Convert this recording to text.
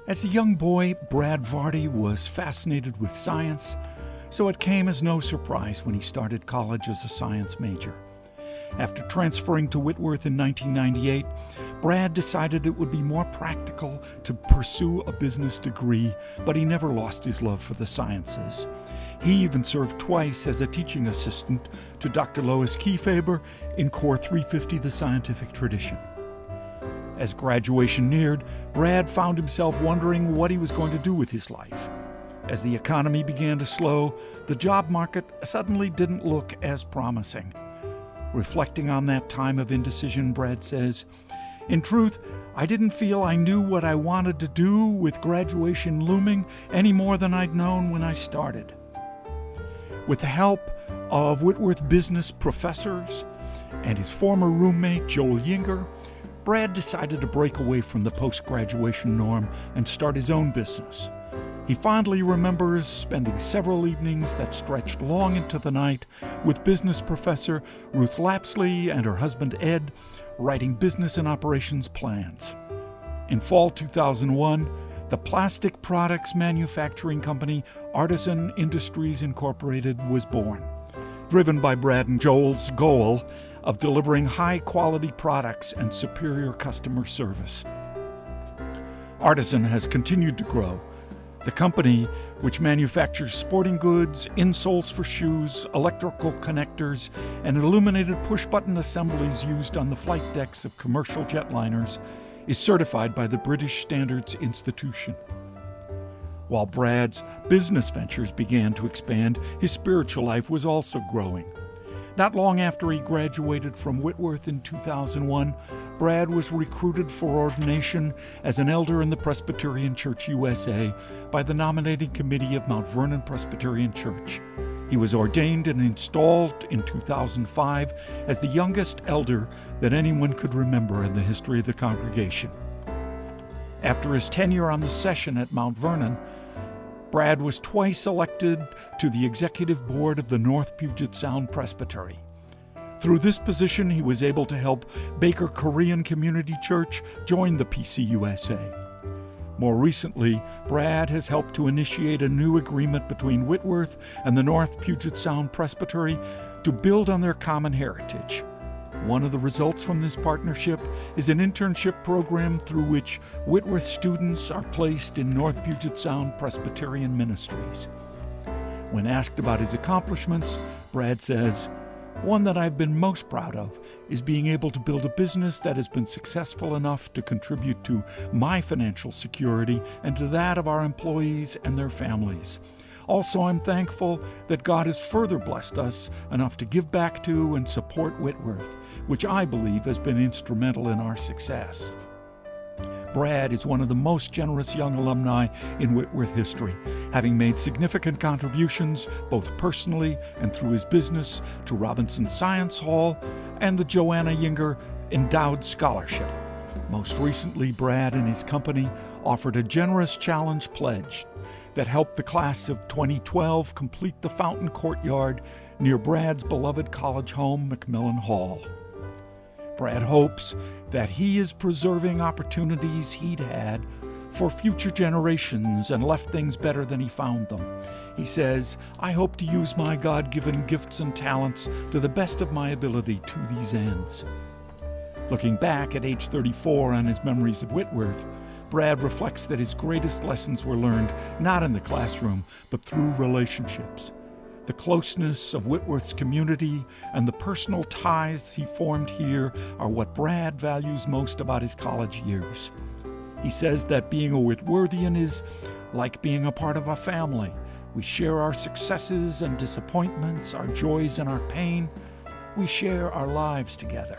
As a young boy, Brad Vardy was fascinated with science, so it came as no surprise when he started college as a science major. After transferring to Whitworth in 1998, Brad decided it would be more practical to pursue a business degree, but he never lost his love for the sciences. He even served twice as a teaching assistant to Dr. Lois Kiefaber in Core 350, The Scientific Tradition. As graduation neared, Brad found himself wondering what he was going to do with his life. As the economy began to slow, the job market suddenly didn't look as promising. Reflecting on that time of indecision, Brad says, "In truth, I didn't feel I knew what I wanted to do with graduation looming any more than I'd known when I started." With the help of Whitworth business professors and his former roommate, Joel Yinger, Brad decided to break away from the post-graduation norm and start his own business. He fondly remembers spending several evenings that stretched long into the night with business professor Ruth Lapsley and her husband Ed writing business and operations plans. In fall 2001, the plastic products manufacturing company Artisan Industries Incorporated was born, driven by Brad and Joel's goal of delivering high-quality products and superior customer service. Artisan has continued to grow. The company, which manufactures sporting goods, insoles for shoes, electrical connectors, and illuminated push-button assemblies used on the flight decks of commercial jetliners, is certified by the British Standards Institution. While Brad's business ventures began to expand, his spiritual life was also growing. Not long after he graduated from Whitworth in 2001, Brad was recruited for ordination as an elder in the Presbyterian Church USA by the nominating committee of Mount Vernon Presbyterian Church. He was ordained and installed in 2005 as the youngest elder that anyone could remember in the history of the congregation. After his tenure on the session at Mount Vernon, Brad was twice elected to the executive board of the North Puget Sound Presbytery. Through this position, he was able to help Baker Korean Community Church join the PCUSA. More recently, Brad has helped to initiate a new agreement between Whitworth and the North Puget Sound Presbytery to build on their common heritage. One of the results from this partnership is an internship program through which Whitworth students are placed in North Puget Sound Presbyterian ministries. When asked about his accomplishments, Brad says, "One that I've been most proud of is being able to build a business that has been successful enough to contribute to my financial security and to that of our employees and their families. Also, I'm thankful that God has further blessed us enough to give back to and support Whitworth, which I believe has been instrumental in our success." Brad is one of the most generous young alumni in Whitworth history, having made significant contributions both personally and through his business to Robinson Science Hall and the Joanna Yinger Endowed Scholarship. Most recently, Brad and his company offered a generous challenge pledge that helped the class of 2012 complete the fountain courtyard near Brad's beloved college home, McMillan Hall. Brad hopes that he is preserving opportunities he'd had for future generations and left things better than he found them. He says, "I hope to use my God-given gifts and talents to the best of my ability to these ends." Looking back at age 34 on his memories of Whitworth, Brad reflects that his greatest lessons were learned not in the classroom, but through relationships. The closeness of Whitworth's community and the personal ties he formed here are what Brad values most about his college years. He says that being a Whitworthian is like being a part of a family. We share our successes and disappointments, our joys and our pain. We share our lives together.